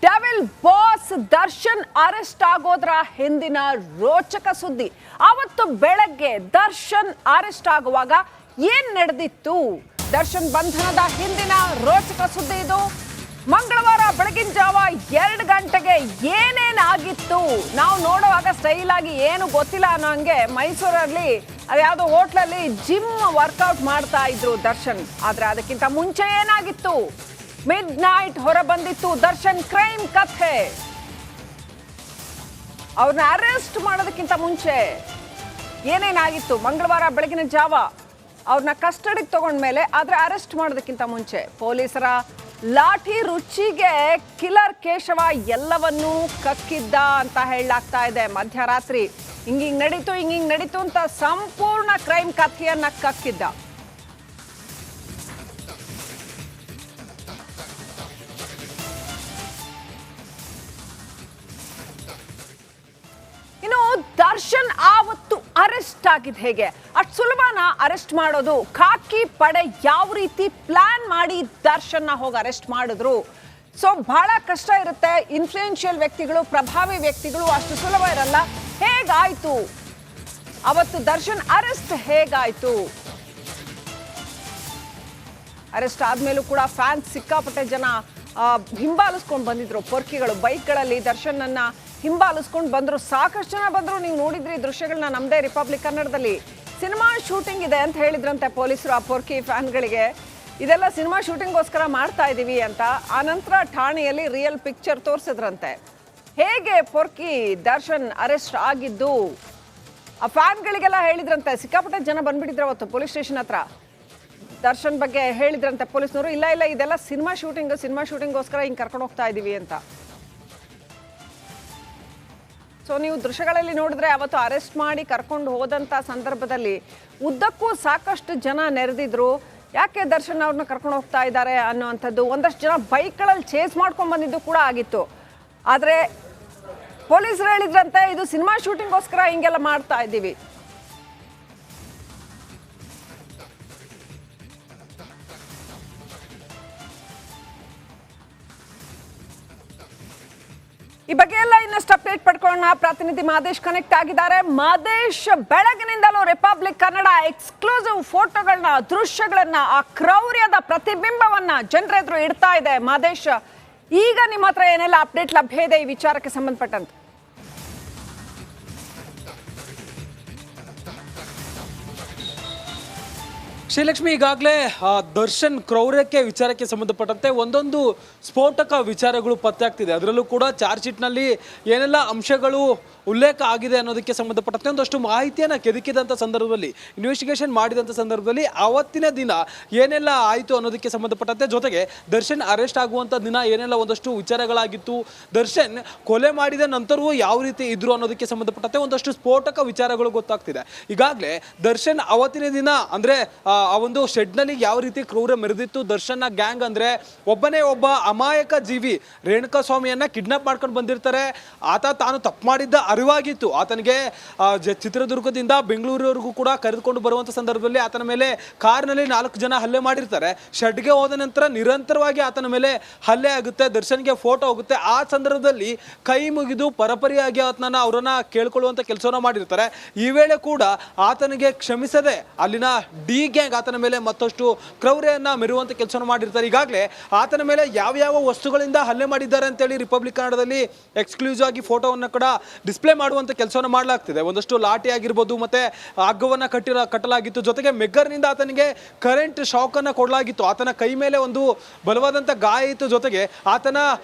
Devil boss Darshan arrest ಆಗೋದ್ರ ಹಿಂದಿನ ರೋಚಕ ಸುದ್ದಿ. ಅವತ್ತು ಬೆಳಗ್ಗೆ ದರ್ಶನ್ ಅರೆಸ್ಟ್ ಆಗುವಾಗ ಏನ್ ನಡೆದಿತ್ತು? ದರ್ಶನ್ ಬಂಧನದ ಹಿಂದಿನ ರೋಚಕ ಸುದ್ದಿ ಇದು. ಮಂಗಳವಾರ ಬೆಳಗಿನ ಜಾವ 2 ಗಂಟೆಗೆ ಏನೇನಾಗಿತ್ತು ನಾವು ನೋಡುವಾಗ ಸ್ಟೈಲ್ ಆಗಿ ಏನು ಗೊತ್ತಿಲ್ಲ ಅನ್ನೋ ಹಂಗೆ ಮೈಸೂರಲ್ಲಿ ಅದ್ಯಾವುದೋ ಹೋಟ್ಲಲ್ಲಿ ಜಿಮ್ ವರ್ಕೌಟ್ ಮಾಡ್ತಾ ಇದ್ರು ದರ್ಶನ್. ಆದ್ರೆ ಅದಕ್ಕಿಂತ ಮುಂಚೆ ಏನಾಗಿತ್ತು? ಮಿಡ್ ನೈಟ್ ಹೊರ ಬಂದಿತ್ತು ದರ್ಶನ್ ಕ್ರೈಮ್ ಕಥೆ. ಅವ್ರನ್ನ ಅರೆಸ್ಟ್ ಮಾಡೋದಕ್ಕಿಂತ ಮುಂಚೆ ಏನೇನಾಗಿತ್ತು? ಮಂಗಳವಾರ ಬೆಳಗಿನ ಜಾವ ಅವ್ರನ್ನ ಕಸ್ಟಡಿಗೆ ತಗೊಂಡ್ಮೇಲೆ, ಆದ್ರೆ ಅರೆಸ್ಟ್ ಮಾಡೋದಕ್ಕಿಂತ ಮುಂಚೆ ಪೊಲೀಸರ ಲಾಠಿ ರುಚಿಗೆ ಕಿಲ್ಲರ್ ಕೇಶವ ಎಲ್ಲವನ್ನೂ ಕಕ್ಕಿದ್ದ ಅಂತ ಹೇಳಲಾಗ್ತಾ ಇದೆ. ಮಧ್ಯರಾತ್ರಿ ಹಿಂಗಿಂಗ್ ನಡೀತು ಅಂತ ಸಂಪೂರ್ಣ ಕ್ರೈಮ್ ಕಥೆಯನ್ನ ಕಕ್ಕಿದ್ದ. ಇನ್ನು ದರ್ಶನ್ ಆವತ್ತು ಅರೆಸ್ಟ್ ಆಗಿದ್ ಹೇಗೆ? ಅಷ್ಟು ಸುಲಭನ ಅರೆಸ್ಟ್ ಮಾಡೋದು? ಖಾಕಿ ಪಡೆ ಯಾವ ರೀತಿ ಪ್ಲಾನ್ ಮಾಡಿ ದರ್ಶನ್ ಹೋಗಿ ಅರೆಸ್ಟ್ ಮಾಡಿದ್ರು? ಸೊ ಬಹಳ ಕಷ್ಟ ಇರುತ್ತೆ. ಇನ್ಫ್ಲೂಯೆನ್ಷಿಯಲ್ ವ್ಯಕ್ತಿಗಳು, ಪ್ರಭಾವಿ ವ್ಯಕ್ತಿಗಳು ಅಷ್ಟು ಸುಲಭ ಇರಲ್ಲ. ಹೇಗಾಯ್ತು ಅವತ್ತು ದರ್ಶನ್ ಅರೆಸ್ಟ್? ಹೇಗಾಯ್ತು? ಅರೆಸ್ಟ್ ಆದ್ಮೇಲೂ ಕೂಡ ಫ್ಯಾನ್ಸ್ ಸಿಕ್ಕಾಪಟ್ಟೆ ಜನ ಹಿಂಬಾಲಿಸ್ಕೊಂಡು ಬಂದಿದ್ರು. ಪೊರ್ಕಿಗಳು ಬೈಕ್ಗಳಲ್ಲಿ ದರ್ಶನ್ ಅನ್ನ ಹಿಂಬಾಲಿಸ್ಕೊಂಡು ಬಂದ್ರು. ಸಾಕಷ್ಟು ಜನ ಬಂದ್ರು. ನೀವು ನೋಡಿದ್ರಿ ದೃಶ್ಯಗಳನ್ನ ನಮ್ದೇ ರಿಪಬ್ಲಿಕ್ ಕನ್ನಡದಲ್ಲಿ. ಸಿನಿಮಾ ಶೂಟಿಂಗ್ ಇದೆ ಅಂತ ಹೇಳಿದ್ರಂತೆ ಪೊಲೀಸರು ಆ ಪೊರ್ಕಿ ಫ್ಯಾನ್ಗಳಿಗೆ. ಇದೆಲ್ಲ ಸಿನಿಮಾ ಶೂಟಿಂಗ್ಗೋಸ್ಕರ ಮಾಡ್ತಾ ಇದೀವಿ ಅಂತ. ಆನಂತರ ಠಾಣೆಯಲ್ಲಿ ರಿಯಲ್ ಪಿಕ್ಚರ್ ತೋರಿಸಿದ್ರಂತೆ. ಹೇಗೆ ಪೊರ್ಕಿ ದರ್ಶನ್ ಅರೆಸ್ಟ್ ಆಗಿದ್ದು ಆ ಫ್ಯಾನ್ಗಳಿಗೆಲ್ಲ ಹೇಳಿದ್ರಂತೆ. ಸಿಕ್ಕಾಪಟ್ಟೆ ಜನ ಬಂದ್ಬಿಟ್ಟಿದ್ರು ಅವತ್ತು ಪೊಲೀಸ್ ಸ್ಟೇಷನ್ ಹತ್ರ. ದರ್ಶನ್ ಬಗ್ಗೆ ಹೇಳಿದ್ರಂತೆ ಪೊಲೀಸ್ನವರು, ಇಲ್ಲ ಇದೆಲ್ಲ ಸಿನಿಮಾ ಶೂಟಿಂಗ್ಗೋಸ್ಕರ ಹಿಂಗೆ ಕರ್ಕೊಂಡು ಹೋಗ್ತಾ ಇದೀವಿ ಅಂತ. ಸೊ ನೀವು ದೃಶ್ಯಗಳಲ್ಲಿ ನೋಡಿದ್ರೆ ಅವತ್ತು ಅರೆಸ್ಟ್ ಮಾಡಿ ಕರ್ಕೊಂಡು ಹೋದಂಥ ಸಂದರ್ಭದಲ್ಲಿ ಉದ್ದಕ್ಕೂ ಸಾಕಷ್ಟು ಜನ ನೆರೆದಿದ್ರು. ಯಾಕೆ ದರ್ಶನ್ ಅವ್ರನ್ನ ಕರ್ಕೊಂಡು ಹೋಗ್ತಾ ಇದ್ದಾರೆ ಅನ್ನೋವಂಥದ್ದು. ಒಂದಷ್ಟು ಜನ ಬೈಕ್ಗಳಲ್ಲಿ ಚೇಸ್ ಮಾಡ್ಕೊಂಡು ಬಂದಿದ್ದು ಕೂಡ ಆಗಿತ್ತು. ಆದರೆ ಪೊಲೀಸರು ಹೇಳಿದ್ರಂತೆ ಇದು ಸಿನಿಮಾ ಶೂಟಿಂಗ್ಗೋಸ್ಕರ ಹಿಂಗೆಲ್ಲ ಮಾಡ್ತಾ ಇದ್ದೀವಿ. ಈ ಬಗ್ಗೆ ಎಲ್ಲ ಇನ್ನಷ್ಟು ಅಪ್ಡೇಟ್ ಪಡ್ಕೊಳ್ಳೋಣ. ಪ್ರತಿನಿಧಿ ಮಾದೇಶ್ ಕನೆಕ್ಟ್ ಆಗಿದ್ದಾರೆ. ಮಾದೇಶ್, ಬೆಳಗಿನಿಂದಲೂ ರಿಪಬ್ಲಿಕ್ ಕನ್ನಡ ಎಕ್ಸ್ಕ್ಲೂಸಿವ್ ಫೋಟೋಗಳನ್ನ, ದೃಶ್ಯಗಳನ್ನ, ಆ ಕ್ರೌರ್ಯದ ಪ್ರತಿಬಿಂಬವನ್ನ ಜನರ ಎದುರು ಇಡ್ತಾ ಇದೆ. ಮಾದೇಶ್, ಈಗ ನಿಮ್ಮ ಹತ್ರ ಏನೆಲ್ಲ ಅಪ್ಡೇಟ್ ಲಭ್ಯ ಇದೆ ಈ ವಿಚಾರಕ್ಕೆ ಸಂಬಂಧಪಟ್ಟಂತೆ? ಶ್ರೀಲಕ್ಷ್ಮಿ, ಈಗಾಗಲೇ ದರ್ಶನ್ ಕ್ರೌರ್ಯಕ್ಕೆ ವಿಚಾರಕ್ಕೆ ಸಂಬಂಧಪಟ್ಟಂತೆ ಒಂದೊಂದು ಸ್ಫೋಟಕ ವಿಚಾರಗಳು ಪತ್ತೆ ಆಗ್ತಿದೆ. ಅದರಲ್ಲೂ ಕೂಡ ಚಾರ್ಜ್ ಶೀಟ್ನಲ್ಲಿ ಏನೆಲ್ಲ ಅಂಶಗಳು ಉಲ್ಲೇಖ ಆಗಿದೆ ಅನ್ನೋದಕ್ಕೆ ಸಂಬಂಧಪಟ್ಟಂತೆ ಒಂದಷ್ಟು ಮಾಹಿತಿಯನ್ನು ಕೆದಕಿದಂಥ ಸಂದರ್ಭದಲ್ಲಿ, ಇನ್ವೆಸ್ಟಿಗೇಷನ್ ಮಾಡಿದಂಥ ಸಂದರ್ಭದಲ್ಲಿ ಅವತ್ತಿನ ದಿನ ಏನೆಲ್ಲ ಆಯಿತು ಅನ್ನೋದಕ್ಕೆ ಸಂಬಂಧಪಟ್ಟಂತೆ, ಜೊತೆಗೆ ದರ್ಶನ್ ಅರೆಸ್ಟ್ ಆಗುವಂಥ ದಿನ ಏನೆಲ್ಲ ಒಂದಷ್ಟು ವಿಚಾರಗಳಾಗಿತ್ತು, ದರ್ಶನ್ ಕೊಲೆ ಮಾಡಿದ ನಂತರವೂ ಯಾವ ರೀತಿ ಇದ್ರು ಅನ್ನೋದಕ್ಕೆ ಸಂಬಂಧಪಟ್ಟಂತೆ ಒಂದಷ್ಟು ಸ್ಫೋಟಕ ವಿಚಾರಗಳು ಗೊತ್ತಾಗ್ತಿದೆ. ಈಗಾಗಲೇ ದರ್ಶನ್ ಅವತ್ತಿನ ದಿನ ಅಂದರೆ ಆ ಒಂದು ಶೆಡ್ನಲ್ಲಿ ಯಾವ ರೀತಿ ಕ್ರೂರ ಮೆರೆದಿತ್ತು. ದರ್ಶನ್ನ ಗ್ಯಾಂಗ್ ಅಂದರೆ ಒಬ್ಬನೇ ಒಬ್ಬ ಅಮಾಯಕ ಜೀವಿ ರೇಣುಕಾ ಸ್ವಾಮಿಯನ್ನ ಕಿಡ್ನಾಪ್ ಮಾಡ್ಕೊಂಡು ಬಂದಿರ್ತಾರೆ. ಆತ ತಾನು ತಪ್ಪು ಮಾಡಿದ್ದ ಅರಿವಾಗಿತ್ತು. ಆತನಿಗೆ ಚಿತ್ರದುರ್ಗದಿಂದ ಬೆಂಗಳೂರಿವರೆಗೂ ಕೂಡ ಕರೆದುಕೊಂಡು ಬರುವಂಥ ಸಂದರ್ಭದಲ್ಲಿ ಆತನ ಮೇಲೆ ಕಾರ್ನಲ್ಲಿ 4 ಜನ ಹಲ್ಲೆ ಮಾಡಿರ್ತಾರೆ. ಶೆಡ್ಗೆ ಹೋದ ನಂತರ ನಿರಂತರವಾಗಿ ಆತನ ಮೇಲೆ ಹಲ್ಲೆ ಆಗುತ್ತೆ. ದರ್ಶನ್ಗೆ ಫೋಟೋ ಹೋಗುತ್ತೆ. ಆ ಸಂದರ್ಭದಲ್ಲಿ ಕೈ ಮುಗಿದು ಪರಪರಿಯಾಗಿ ಆತನನ್ನ ಅವರನ್ನ ಕೇಳ್ಕೊಳ್ಳುವಂಥ ಕೆಲಸವನ್ನ ಮಾಡಿರ್ತಾರೆ. ಈ ವೇಳೆ ಕೂಡ ಆತನಿಗೆ ಕ್ಷಮಿಸದೆ ಅಲ್ಲಿನ ಡಿ ಗ್ಯಾಂಗ್ ಆತನ ಮೇಲೆ ಮತ್ತಷ್ಟು ಕ್ರೌರ್ಯನ್ನ ಮೆರುವಂತ ಕೆಲಸವನ್ನು ಮಾಡಿರ್ತಾರೆ. ಈಗಾಗಲೇ ಆತನ ಮೇಲೆ ಯಾವ ವಸ್ತುಗಳಿಂದ ಹಲ್ಲೆ ಮಾಡಿದ್ದಾರೆ ಅಂತೇಳಿ ರಿಪಬ್ಲಿಕ್ ಕನ್ನಡದಲ್ಲಿ ಎಕ್ಸ್ಕ್ಲೂಸಿವ್ ಆಗಿ ಫೋಟೋವನ್ನು ಕೂಡ ಡಿಸ್ಪ್ಲೇ ಮಾಡುವಂತ ಕೆಲಸವನ್ನು ಮಾಡಲಾಗ್ತಿದೆ. ಒಂದಷ್ಟು ಲಾಠಿ ಆಗಿರ್ಬೋದು, ಮತ್ತೆ ಹಗ್ಗವನ್ನ ಕಟ್ಟಲಾಗಿತ್ತು. ಜೊತೆಗೆ ಮೆಗ್ಗರ್ನಿಂದ ಆತನಿಗೆ ಕರೆಂಟ್ ಶಾಕ್ ಅನ್ನ ಕೊಡಲಾಗಿತ್ತು. ಆತನ ಕೈ ಮೇಲೆ ಒಂದು ಬಲವಾದಂತ ಗಾಯ ಇತ್ತು. ಜೊತೆಗೆ ಆತನ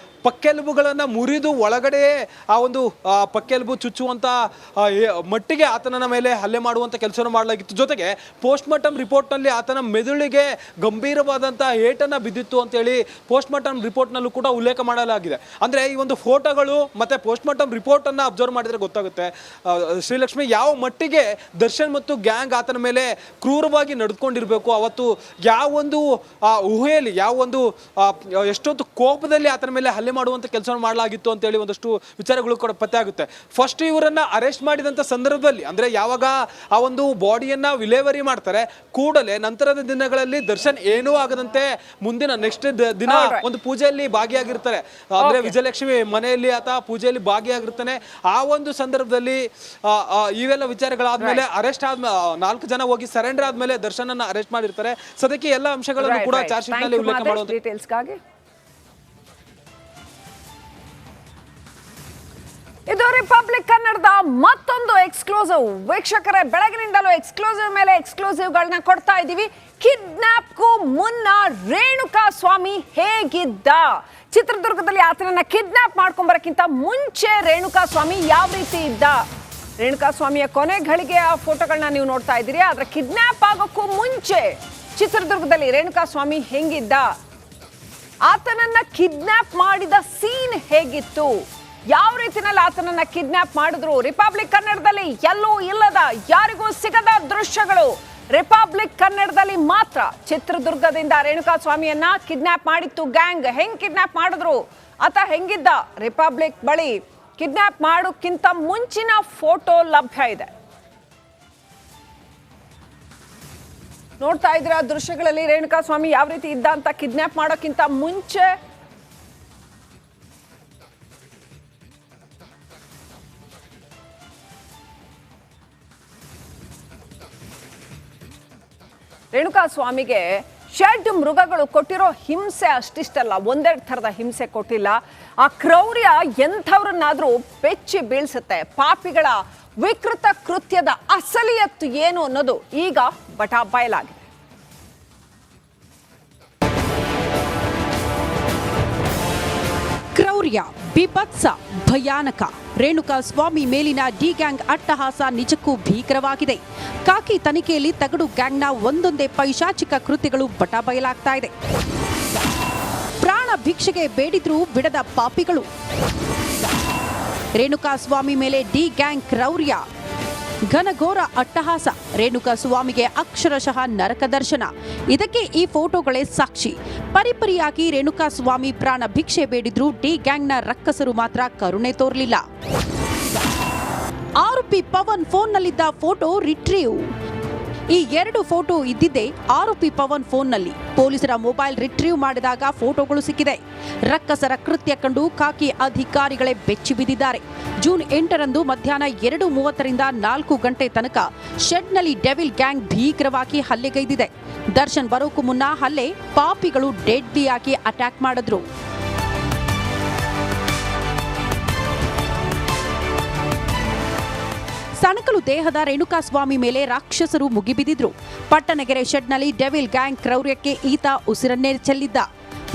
ಪಕ್ಕೆಲುಬುಗಳನ್ನು ಮುರಿದು ಒಳಗಡೆ ಆ ಒಂದು ಪಕ್ಕೆಲುಬು ಚುಚ್ಚುವಂತ ಮಟ್ಟಿಗೆ ಆತನ ಮೇಲೆ ಹಲ್ಲೆ ಮಾಡುವಂತ ಕೆಲಸವನ್ನು ಮಾಡಲಾಗಿತ್ತು. ಜೊತೆಗೆ ಪೋಸ್ಟ್ ಮಾರ್ಟಮ್ ರಿಪೋರ್ಟ್ನಲ್ಲಿ ಆತನ ಮೆದುಳಿಗೆ ಗಂಭೀರವಾದಂತಹ ಏಟನ್ನು ಬಿದ್ದಿತ್ತು ಅಂತೇಳಿ ಪೋಸ್ಟ್ ಮಾರ್ಟಮ್ ರಿಪೋರ್ಟ್ನಲ್ಲೂ ಕೂಡ ಉಲ್ಲೇಖ ಮಾಡಲಾಗಿದೆ. ಅಂದರೆ ಈ ಒಂದು ಫೋಟೋಗಳು ಮತ್ತು ಪೋಸ್ಟ್ ಮಾರ್ಟಮ್ ರಿಪೋರ್ಟನ್ನು ಅಬ್ಸರ್ವ್ ಮಾಡಿದರೆ ಗೊತ್ತಾಗುತ್ತೆ ಶ್ರೀಲಕ್ಷ್ಮಿ ಯಾವ ಮಟ್ಟಿಗೆ ದರ್ಶನ್ ಮತ್ತು ಗ್ಯಾಂಗ್ ಆತನ ಮೇಲೆ ಕ್ರೂರವಾಗಿ ನಡೆದುಕೊಂಡಿರಬೇಕು. ಅವತ್ತು ಯಾವೊಂದು ಊಹೆಯಲ್ಲಿ, ಯಾವೊಂದು ಎಷ್ಟೊತ್ತು ಕೋಪದಲ್ಲಿ ಆತನ ಮೇಲೆ ಹಲ್ಲೆ ಮಾಡುವಂಥ ಕೆಲಸ ಮಾಡಲಾಗಿತ್ತು ಅಂತೇಳಿ ಒಂದಷ್ಟು ವಿಚಾರಗಳು ಕೂಡ ಪತ್ತೆ ಆಗುತ್ತೆ. ಫಸ್ಟ್ ಇವರನ್ನ ಅರೆಸ್ಟ್ ಮಾಡಿದಂಥ ಸಂದರ್ಭದಲ್ಲಿ ಅಂದರೆ ಯಾವಾಗ ಆ ಒಂದು ಬಾಡಿಯನ್ನ ವಿಲೇವರಿ ಮಾಡ್ತಾರೆ ಕೂಡಲೇ ನಂತರದ ದಿನಗಳಲ್ಲಿ ದರ್ಶನ್ ಏನೂ ಆಗದಂತೆ ಮುಂದಿನ ನೆಕ್ಸ್ಟ್ ದಿನ ಒಂದು ಪೂಜೆಯಲ್ಲಿ ಭಾಗಿಯಾಗಿರ್ತಾರೆ. ಅಂದ್ರೆ ವಿಜಯಲಕ್ಷ್ಮಿ ಮನೆಯಲ್ಲಿ ಆತ ಪೂಜೆಯಲ್ಲಿ ಭಾಗಿಯಾಗಿರ್ತಾನೆ. ಆ ಒಂದು ಸಂದರ್ಭದಲ್ಲಿ ಇವೆಲ್ಲ ವಿಚಾರಗಳಾದ್ಮೇಲೆ ಅರೆಸ್ಟ್ ಆದ್ಮೇಲೆ 4 ಜನ ಹೋಗಿ ಸರೆಂಡರ್ ಆದ್ಮೇಲೆ ದರ್ಶನ್ ಅನ್ನ ಅರೆಸ್ಟ್ ಮಾಡಿರ್ತಾರೆ. ಸದ್ಯಕ್ಕೆ ಎಲ್ಲ ಅಂಶಗಳನ್ನು ಕೂಡ ಚಾರ್ಜ್ ಶೀಟ್ ನಲ್ಲಿ ಉಲ್ಲೇಖ ಮಾಡುವಂತ ಡೀಟೇಲ್ಸ್ಗಾಗಿ. ಇದು ರಿಪಬ್ಲಿಕ್ ಕನ್ನಡದ ಮತ್ತೊಂದು ಎಕ್ಸ್ಕ್ಲೂಸಿವ್. ವೀಕ್ಷಕರೇ, ಬೆಳಗಿನಿಂದಲೂ ಎಕ್ಸ್ಕ್ಲೂಸಿವ್ ಮೇಲೆ ಎಕ್ಸ್ಕ್ಲೂಸಿವ್ಗಳನ್ನ ಕೊಡ್ತಾ ಇದ್ದೀವಿ. ಕಿಡ್ನಾಪ್ಗೂ ಮುನ್ನ ರೇಣುಕಾ ಸ್ವಾಮಿ ಹೇಗಿದ್ದ? ಚಿತ್ರದುರ್ಗದಲ್ಲಿ ಆತನನ್ನ ಕಿಡ್ನಾಪ್ ಮಾಡ್ಕೊಂಬರಕ್ಕಿಂತ ಮುಂಚೆ ರೇಣುಕಾ ಸ್ವಾಮಿ ಯಾವ ರೀತಿ ಇದ್ದ? ರೇಣುಕಾ ಸ್ವಾಮಿಯ ಕೊನೆ ಘಳಿಗೆಯ ಫೋಟೋಗಳನ್ನ ನೀವು ನೋಡ್ತಾ ಇದ್ದೀರಿ. ಆದ್ರೆ ಕಿಡ್ನಾಪ್ ಆಗೋಕ್ಕೂ ಮುಂಚೆ ಚಿತ್ರದುರ್ಗದಲ್ಲಿ ರೇಣುಕಾ ಸ್ವಾಮಿ ಹೆಂಗಿದ್ದ? ಆತನನ್ನ ಕಿಡ್ನಾಪ್ ಮಾಡಿದ ಸೀನ್ ಹೇಗಿತ್ತು? ಯಾವ ರೀತಿನಲ್ಲಿ ಆತನನ್ನ ಕಿಡ್ನಾಪ್ ಮಾಡಿದ್ರು? ರಿಪಬ್ಲಿಕ್ ಕನ್ನಡದಲ್ಲಿ ಎಲ್ಲೂ ಇಲ್ಲದ, ಯಾರಿಗೂ ಸಿಗದ ದೃಶ್ಯಗಳು ರಿಪಬ್ಲಿಕ್ ಕನ್ನಡದಲ್ಲಿ ಮಾತ್ರ. ಚಿತ್ರದುರ್ಗದಿಂದ ರೇಣುಕಾ ಸ್ವಾಮಿಯನ್ನ ಕಿಡ್ನಾಪ್ ಮಾಡಿತ್ತು ಗ್ಯಾಂಗ್. ಹೆಂಗ್ ಕಿಡ್ನಾಪ್ ಮಾಡಿದ್ರು, ಆತ ಹೆಂಗಿದ್ದ? ರಿಪಬ್ಲಿಕ್ ಬಳಿ ಕಿಡ್ನಾಪ್ ಮಾಡೋಕ್ಕಿಂತ ಮುಂಚಿನ ಫೋಟೋ ಲಭ್ಯ ಇದೆ. ನೋಡ್ತಾ ಇದ್ರ ದೃಶ್ಯಗಳಲ್ಲಿ ರೇಣುಕಾ ಸ್ವಾಮಿ ಯಾವ ರೀತಿ ಇದ್ದ ಅಂತ ಕಿಡ್ನಾಪ್ ಮಾಡೋಕ್ಕಿಂತ ಮುಂಚೆ. ರೇಣುಕಾ ಸ್ವಾಮಿಗೆ ಷಡ್ ಮೃಗಗಳು ಕೊಟ್ಟಿರೋ ಹಿಂಸೆ ಅಷ್ಟಿಷ್ಟಲ್ಲ, ಒಂದೆರಡು ಥರದ ಹಿಂಸೆ ಕೊಟ್ಟಿಲ್ಲ. ಆ ಕ್ರೌರ್ಯ ಎಂಥವ್ರನ್ನಾದ್ರೂ ಬೆಚ್ಚಿ ಬೀಳ್ಸುತ್ತೆ. ಪಾಪಿಗಳ ವಿಕೃತ ಕೃತ್ಯದ ಅಸಲಿಯತ್ತು ಏನು ಅನ್ನೋದು ಈಗ ಬಯಲಾಗಿದೆ. ಕ್ರೌರ್ಯ, ಬಿಭತ್ಸ, ಭಯಾನಕ. ರೇಣುಕಾ ಸ್ವಾಮಿ ಮೇಲಿನ ಡಿ ಗ್ಯಾಂಗ್ ಅಟ್ಟಹಾಸ ನಿಜಕ್ಕೂ ಭೀಕರವಾಗಿದೆ. ಕಾಕಿ ತನಿಖೆಯಲ್ಲಿ ತಗಡು ಗ್ಯಾಂಗ್ನ ಒಂದೊಂದೇ ಪೈಶಾಚಿಕ ಕೃತ್ಯಗಳು ಬಯಲಾಗ್ತಾ ಇದೆ. ಪ್ರಾಣ ಭಿಕ್ಷೆಗೆ ಬೇಡಿದ್ರೂ ಬಿಡದ ಪಾಪಿಗಳು. ರೇಣುಕಾ ಸ್ವಾಮಿ ಮೇಲೆ ಡಿ ಗ್ಯಾಂಗ್ ಕ್ರೌರ್ಯ, ಘನಘೋರ ಅಟ್ಟಹಾಸ. ರೇಣುಕಾ ಸ್ವಾಮಿಗೆ ಅಕ್ಷರಶಃ ನರಕ ದರ್ಶನ. ಇದಕ್ಕೆ ಈ ಫೋಟೋಗಳೇ ಸಾಕ್ಷಿ. ಪರಿಪರಿಯಾಗಿ ರೇಣುಕಾ ಸ್ವಾಮಿ ಪ್ರಾಣ ಭಿಕ್ಷೆ ಬೇಡಿದ್ರು ಡಿ ಗ್ಯಾಂಗ್ನ ರಕ್ಕಸರು ಮಾತ್ರ ಕರುಣೆ ತೋರಲಿಲ್ಲ. ಆರೋಪಿ ಪವನ್ ಫೋನ್ನಲ್ಲಿದ್ದ ಫೋಟೋ ರಿಟ್ರೀವ್. ಈ 2 ಫೋಟೋ ಇದ್ದಿದ್ದೇ ಆರೋಪಿ ಪವನ್ ಫೋನ್ನಲ್ಲಿ. ಪೊಲೀಸರ ಮೊಬೈಲ್ ರಿಟ್ರೀವ್ ಮಾಡಿದಾಗ ಫೋಟೋಗಳು ಸಿಕ್ಕಿದೆ. ರಕ್ಕಸರ ಕೃತ್ಯ ಕಂಡು ಖಾಕಿ ಅಧಿಕಾರಿಗಳೇ ಬೆಚ್ಚಿ ಬಿದ್ದಿದ್ದಾರೆ. ಜೂನ್ 8ರಂದು ಮಧ್ಯಾಹ್ನ 2:30ರಿಂದ 4 ಗಂಟೆ ತನಕ ಶೆಡ್ನಲ್ಲಿ ಡೆವಿಲ್ ಗ್ಯಾಂಗ್ ಭೀಕರವಾಗಿ ಹಲ್ಲೆಗೈದಿದೆ. ದರ್ಶನ್ ಬರೋಕ್ಕೂ ಮುನ್ನ ಹಲ್ಲೆ, ಪಾಪಿಗಳು ಡೆಡ್ಲಿಯಾಗಿ ಅಟ್ಯಾಕ್ ಮಾಡಿದ್ರು. ಸಣಕಲು ದೇಹದ ರೇಣುಕಾ ಸ್ವಾಮಿ ಮೇಲೆ ರಾಕ್ಷಸರು ಮುಗಿಬಿದ್ದಿದ್ರು. ಪಟ್ಟಣಗೆರೆ ಶೆಡ್ನಲ್ಲಿ ಡೆವಿಲ್ ಗ್ಯಾಂಗ್ ಕ್ರೌರ್ಯಕ್ಕೆ ಈತ ಉಸಿರನ್ನೇ ಚೆಲ್ಲಿದ್ದ.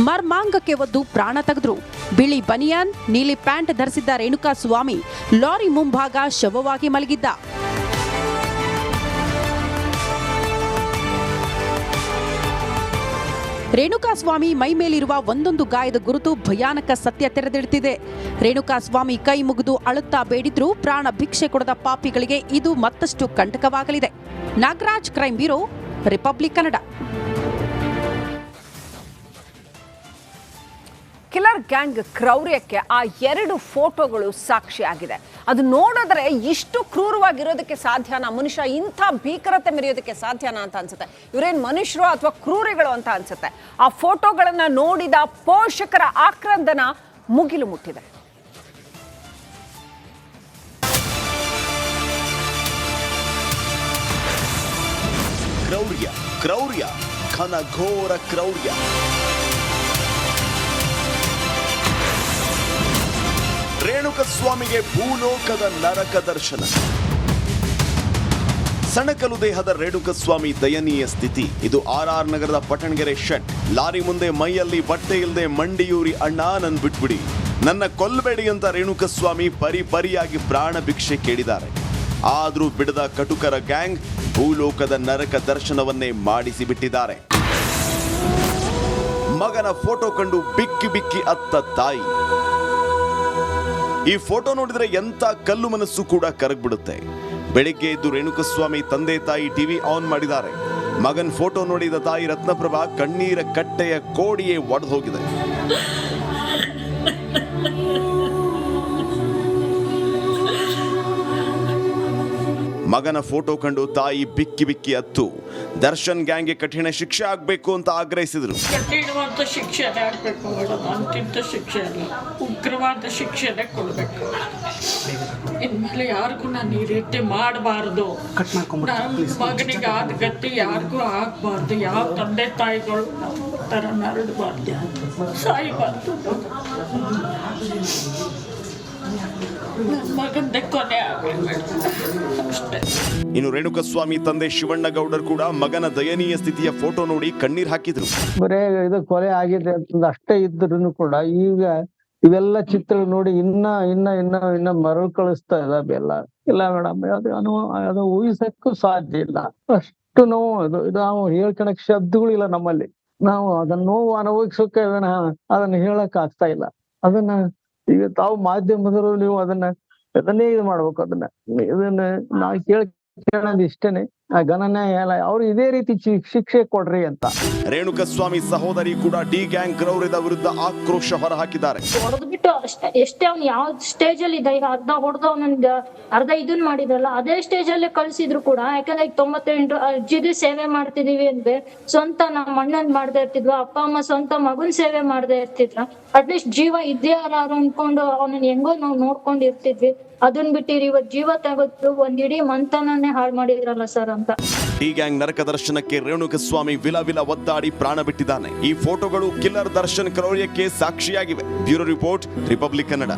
ಮರ್ಮಾಂಗಕ್ಕೆ ಒದ್ದು ಪ್ರಾಣ ತೆಗೆದ್ರು. ಬಿಳಿ ಬನಿಯನ್, ನೀಲಿ ಪ್ಯಾಂಟ್ ಧರಿಸಿದ್ದ ರೇಣುಕಾ ಸ್ವಾಮಿ ಲಾರಿ ಮುಂಭಾಗ ಶವವಾಗಿ ಮಲಗಿದ್ದ. ರೇಣುಕಾ ಸ್ವಾಮಿ ಮೈ ಮೇಲಿರುವ ಒಂದೊಂದು ಗಾಯದ ಗುರುತು ಭಯಾನಕ ಸತ್ಯ ತೆರೆದಿಡ್ತಿದೆ. ರೇಣುಕಾ ಸ್ವಾಮಿ ಕೈ ಮುಗಿದು ಅಳುತ್ತಾ ಬೇಡಿದ್ರು ಪ್ರಾಣ ಭಿಕ್ಷೆ ಕೊಡದ ಪಾಪಿಗಳಿಗೆ ಇದು ಮತ್ತಷ್ಟು ಕಂಟಕವಾಗಲಿದೆ. Nagaraj, crime bureau, Republic Kannada. Killer gang ಕ್ರೌರ್ಯಕ್ಕೆ ಆ 2 ಫೋಟೋಗಳು ಸಾಕ್ಷಿಯಾಗಿದೆ. ಅದು ನೋಡಿದ್ರೆ ಇಷ್ಟು ಕ್ರೂರವಾಗಿರೋದಕ್ಕೆ ಸಾಧ್ಯನಾ? ಮನುಷ್ಯ ಇಂಥ ಭೀಕರತೆ ಮೆರೆಯೋದಕ್ಕೆ ಸಾಧ್ಯನಾ ಅಂತ ಅನ್ಸುತ್ತೆ. ಇವರೇನು ಮನುಷ್ಯರು ಅಥವಾ ಕ್ರೂರಿಗಳು ಅಂತ ಅನ್ಸುತ್ತೆ. ಆ ಫೋಟೋಗಳನ್ನ ನೋಡಿದ ಪೋಷಕರ ಆಕ್ರಂದನ ಮುಗಿಲು ಮುಟ್ಟಿದೆ. ಕ್ರೌರ್ಯ, ಕ್ರೌರ್ಯ, ಘನಘೋರ ಕ್ರೌರ್ಯ. ರೇಣುಕಾ ಸ್ವಾಮಿಗೆ ಭೂಲೋಕದ ನರಕ ದರ್ಶನ. ಸಣಕಲು ದೇಹದ ರೇಣುಕಾ ಸ್ವಾಮಿ ದಯನೀಯ ಸ್ಥಿತಿ. ಇದು RR ನಗರದ ಪಟ್ಟಣಗೆರೆ ಶೆಡ್. ಲಾರಿ ಮುಂದೆ ಮೈಯಲ್ಲಿ ಬಟ್ಟೆ ಇಲ್ಲದೆ ಮಂಡಿಯೂರಿ, ಅಣ್ಣ ನನ್ ಬಿಟ್ಬಿಡಿ, ನನ್ನ ಕೊಲ್ಲಬೇಡಿ ಅಂತ ರೇಣುಕಾ ಸ್ವಾಮಿ ಪರಿಯಾಗಿ ಪ್ರಾಣ ಭಿಕ್ಷೆ ಕೇಳಿದ್ದಾರೆ. ಆದ್ರೂ ಬಿಡದ ಕಟುಕರ ಗ್ಯಾಂಗ್ ಭೂಲೋಕದ ನರಕ ದರ್ಶನವನ್ನೇ ಮಾಡಿಸಿ ಬಿಟ್ಟಿದ್ದಾರೆ. ಮಗನ ಫೋಟೋ ಕಂಡು ಬಿಕ್ಕಿ ಅತ್ತ ತಾಯಿ. ಈ ಫೋಟೋ ನೋಡಿದ್ರೆ ಎಂತ ಕಲ್ಲು ಮನಸ್ಸು ಕೂಡ ಕರಗ್ಬಿಡುತ್ತೆ. ಬೆಳಿಗ್ಗೆ ಎದ್ದು ರೇಣುಕಾ ಸ್ವಾಮಿ ತಂದೆ ತಾಯಿ ಟಿವಿ ಆನ್ ಮಾಡಿದ್ದಾರೆ. ಮಗನ್ ಫೋಟೋ ನೋಡಿದ ತಾಯಿ ರತ್ನಪ್ರಭಾ ಕಣ್ಣೀರ ಕಟ್ಟೆಯ ಕೋಡಿಯೇ ಒಡೆದು ಹೋಗಿದೆ. ಮಗನ ಫೋಟೋ ಕಂಡು ತಾಯಿ ಬಿಕ್ಕಿ ಬಿಕ್ಕಿ ಅತ್ತು ದರ್ಶನ್ ಗ್ಯಾಂಗ್ಗೆ ಕಠಿಣ ಶಿಕ್ಷೆ ಆಗ್ಬೇಕು ಅಂತ ಆಗ್ರಹಿಸಿದ್ರು. ಕಠಿಣವಾದ ಶಿಕ್ಷೆನೇ ಆಗ್ಬೇಕು ಮೇಡಮ್, ಅಂತಿಂತ ಶಿಕ್ಷೆ ಅಲ್ಲ, ಉಗ್ರವಾದ ಶಿಕ್ಷೆನೇ ಕೊಡ್ಬೇಕು. ಇನ್ಮೇಲೆ ಯಾರಿಗೂ ನಾನು ಈ ರೀತಿ ಮಾಡಬಾರ್ದು. ನನ್ನ ಮಗನಿಗೆ ಆದ ಗತಿ ಯಾರಿಗೂ ಆಗ್ಬಾರ್ದು. ಯಾವ ತಂದೆ ತಾಯಿಗಳು ಥರ ನರಡಬಾರ್ದು, ಸಾಯಬಾರ್ದು. ನನ್ನ ಮಗಂದೇ ಕೊನೆ ಆಗಲಿ ಅಷ್ಟೇ. ಇನ್ನು ರೇಣುಕಸ್ವಾಮಿ ತಂದೆ ಶಿವಣ್ಣ ಗೌಡರ್ ಕೂಡ ಮಗನ ದಯನೀಯ ಸ್ಥಿತಿಯ ಫೋಟೋ ನೋಡಿ ಕಣ್ಣೀರ್ ಹಾಕಿದ್ರು. ಬರೇ ಇದು ಕೊಲೆ ಆಗಿದೆ ಅಂತ ಅಷ್ಟೇ ಇದ್ರು ಕೂಡ ಈಗ ಇವೆಲ್ಲ ಚಿತ್ರ ನೋಡಿ ಇನ್ನ ಮರಳು ಕಳಿಸ್ತಾ ಇದಾವೆ ಎಲ್ಲ. ಇಲ್ಲ ಮೇಡಮ್, ಅದು ಊಹಿಸಕ್ಕೂ ಸಾಧ್ಯ ಇಲ್ಲ. ಅಷ್ಟು ನೋವು ಇದು ನಾವು ಹೇಳ್ಕೊಳಕ್ ಶಬ್ದಗಳಿಲ್ಲ ನಮ್ಮಲ್ಲಿ. ನಾವು ಅದನ್ನ ನೋವು ಅನುಭವಿಸೋಕೆ ಅದನ್ನ ಹೇಳಕ್ ಆಗ್ತಾ ಇಲ್ಲ. ಅದನ್ನ ಈಗ ತಾವು ಮಾಧ್ಯಮದವರು ನೀವು ಅದನ್ನೇ ಇದು ಮಾಡ್ಬೇಕು. ಇದನ್ನ ನಾವು ಕೇಳೋದು ಇಷ್ಟೇನೆ, ಗಣನ್ಯಾಯ ಎಲ್ಲ ಅವ್ರು ಇದೇ ರೀತಿ ಶಿಕ್ಷೆ ಕೊಡ್ರಿ ಅಂತ. ರೇಣುಕಸ್ವಾಮಿ ಸಹೋದರಿ ಕೂಡ ಡಿ ಗ್ಯಾಂಗ್ ಕ್ರೌರ್ಯದ ವಿರುದ್ಧ ಆಕ್ರೋಶ ಹೊರಹಾಕಿದ್ದಾರೆ. ಹೊಡೆದ್ಬಿಟ್ಟು ಎಷ್ಟೇ ಅವ್ನು ಯಾವ ಸ್ಟೇಜ್ ಅಲ್ಲಿ ಈಗ ಅರ್ಧ ಹೊಡೆದು ಅವನಿಗೆ ಅರ್ಧ ಇದನ್ ಮಾಡಿದ್ರಲ್ಲ ಅದೇ ಸ್ಟೇಜ್ ಅಲ್ಲೇ ಕಳ್ಸಿದ್ರು ಕೂಡ. ಯಾಕಂದ್ರೆ ಈಗ 98 ಅಜ್ಜಿದು ಸೇವೆ ಮಾಡ್ತಿದೀವಿ ಅಂದ್ರೆ ಸ್ವಂತ ನಮ್ಮ ಅಣ್ಣನ್ ಮಾಡ್ತಾ ಇರ್ತಿದ್ವ, ಅಪ್ಪ ಅಮ್ಮ ಸ್ವಂತ ಮಗನ್ ಸೇವೆ ಮಾಡ್ತಾ ಇರ್ತಿದ್ರ. ಅಟ್ಲೀಸ್ಟ್ ಜೀವ ಇದ್ದೇ ಯಾರು ಅನ್ಕೊಂಡು ಅವನನ್ನ ಹೆಂಗೋ ನಾವು ನೋಡ್ಕೊಂಡ್ ಇರ್ತಿದ್ವಿ. ಅದನ್ ಬಿಟ್ಟಿರಿ ಇವತ್ತು ಜೀವ ತೆಗೆದು ಒಂದ್ ಇಡೀ ಮಂತನನ್ನೇ ಹಾಳು ಮಾಡಿದ್ರಲ್ಲ ಸರ್ ಅಂತ. ಡಿ ಗ್ಯಾಂಗ್ ನರಕ ದರ್ಶನಕ್ಕೆ ರೇಣುಕಸ್ವಾಮಿ ವಿಲ ಒದ್ದಾಡಿ ಪ್ರಾಣ ಬಿಟ್ಟಿದ್ದಾನೆ. ಈ ಫೋಟೋಗಳು ಕಿಲ್ಲರ್ ದರ್ಶನ್ ಕ್ರೌರ್ಯಕ್ಕೆ ಸಾಕ್ಷಿಯಾಗಿವೆ. Bureau report, Republic Kannada.